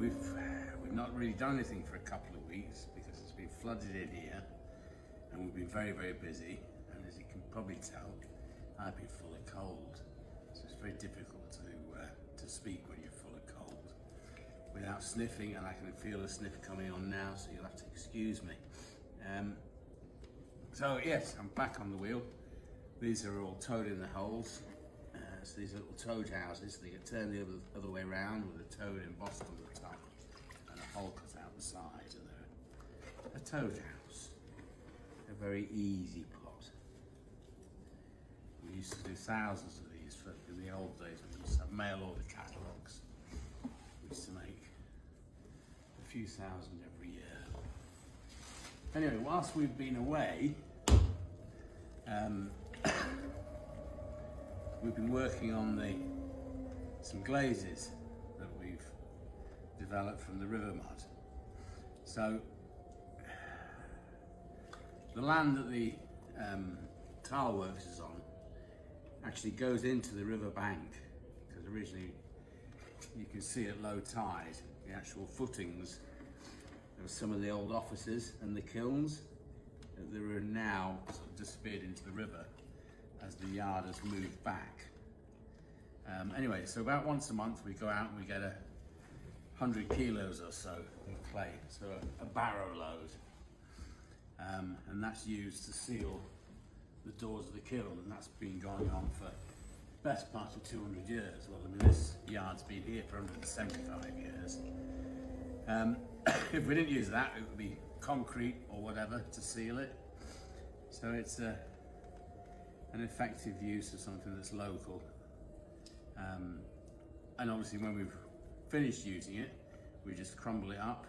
we've not really done anything for a couple of weeks because it's been flooded in here, and we've been very, very busy. And as you can probably tell, I've been full of cold, so it's very difficult to speak when you're full of cold without sniffing, and I can feel the sniff coming on now, so you'll have to excuse me. So yes, I'm back on the wheel. These are all toed in the holes. So these are little toad houses. They get turned the other way around with a toad embossed on the top and a hole cut out the side. And they're a toad house. A very easy plot. We used to do thousands of these in the old days when we used to have mail order catalogues. We used to make a few thousand every year. Anyway, whilst we've been away, we've been working on some glazes that we've developed from the river mud. So the land that the tile works is on actually goes into the river bank, because originally you can see at low tide the actual footings of some of the old offices and the kilns that are now sort of disappeared into the river as the yard has moved back. Anyway, so about once a month we go out and we get 100 kilos or so of clay, so a barrow load, and that's used to seal the doors of the kiln, and that's been going on for the best part of 200 years. Well, I mean, this yard's been here for 175 years. If we didn't use that, it would be concrete or whatever to seal it. So it's an effective use of something that's local. And obviously when we've finished using it, we just crumble it up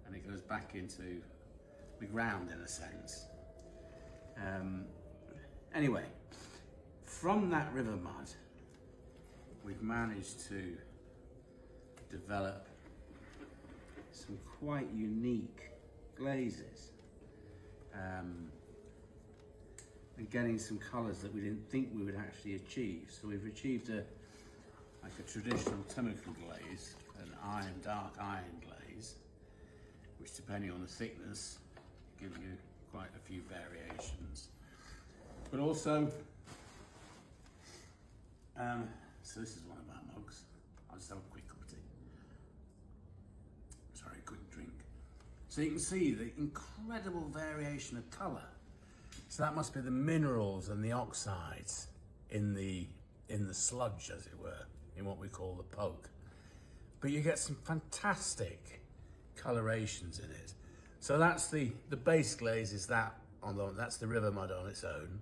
and it goes back into the ground in a sense. Anyway, from that river mud, we've managed to develop some quite unique glazes, and getting some colours that we didn't think we would actually achieve. So we've achieved like a traditional Timothy glaze, an dark iron glaze, which depending on the thickness gives you quite a few variations. But also, so this is one of our mugs. I'll just have a quick cup of tea. Sorry, quick drink. So you can see the incredible variation of colour. So that must be the minerals and the oxides in the sludge, as it were, in what we call the poke. But you get some fantastic colorations in it. So that's the base glaze is that's the river mud on its own,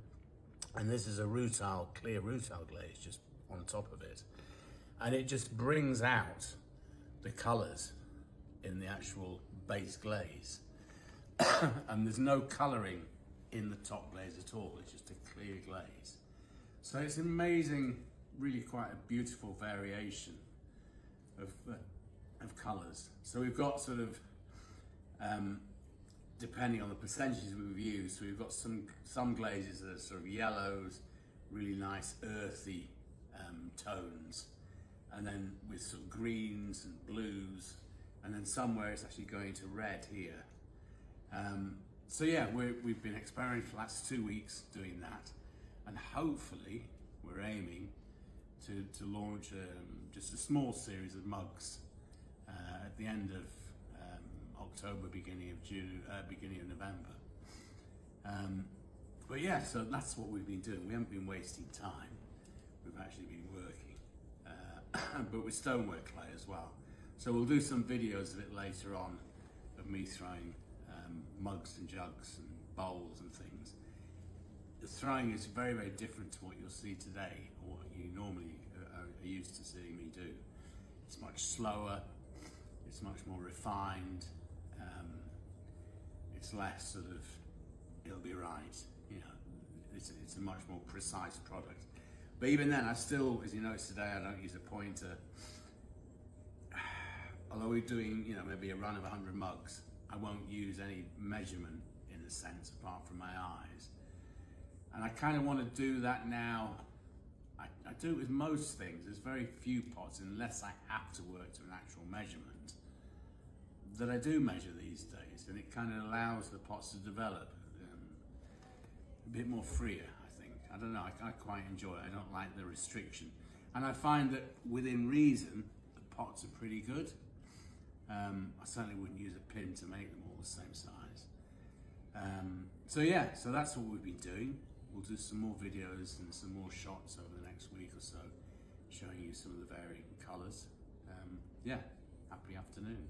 and this is a clear rutile glaze just on top of it, and it just brings out the colours in the actual base glaze. And there's no colouring in the top glaze at all, it's just a clear glaze. So it's amazing, really quite a beautiful variation of colours. So we've got sort of, depending on the percentages we've used, so we've got some glazes that are sort of yellows, really nice earthy tones, and then with sort of greens and blues, and then somewhere it's actually going to red here. So yeah, we've been experimenting for the last 2 weeks doing that, and hopefully we're aiming to launch just a small series of mugs at the end of October, beginning of June, beginning of November. But yeah, so that's what we've been doing. We haven't been wasting time. We've actually been working, but with stonework clay as well. So we'll do some videos of it later on, of me throwing mugs and jugs and bowls and things. The throwing is very, very different to what you'll see today, or what you normally are used to seeing me do. It's much slower, it's much more refined, it's less sort of, it'll be right, you know, it's a much more precise product. But even then, I still, as you notice today, I don't use a pointer. Although we're doing, you know, maybe a run of 100 mugs, I won't use any measurement in a sense, apart from my eyes. And I kind of want to do that now. I do it with most things. There's very few pots, unless I have to work to an actual measurement. that I do measure these days, and it kind of allows the pots to develop a bit more freer, I think. I don't know, I quite enjoy it. I don't like the restriction. And I find that within reason, the pots are pretty good. I certainly wouldn't use a pin to make them all the same size. So yeah, so that's what we've been doing. We'll do some more videos and some more shots over the next week or so, showing you some of the varying colours. Yeah, happy afternoon.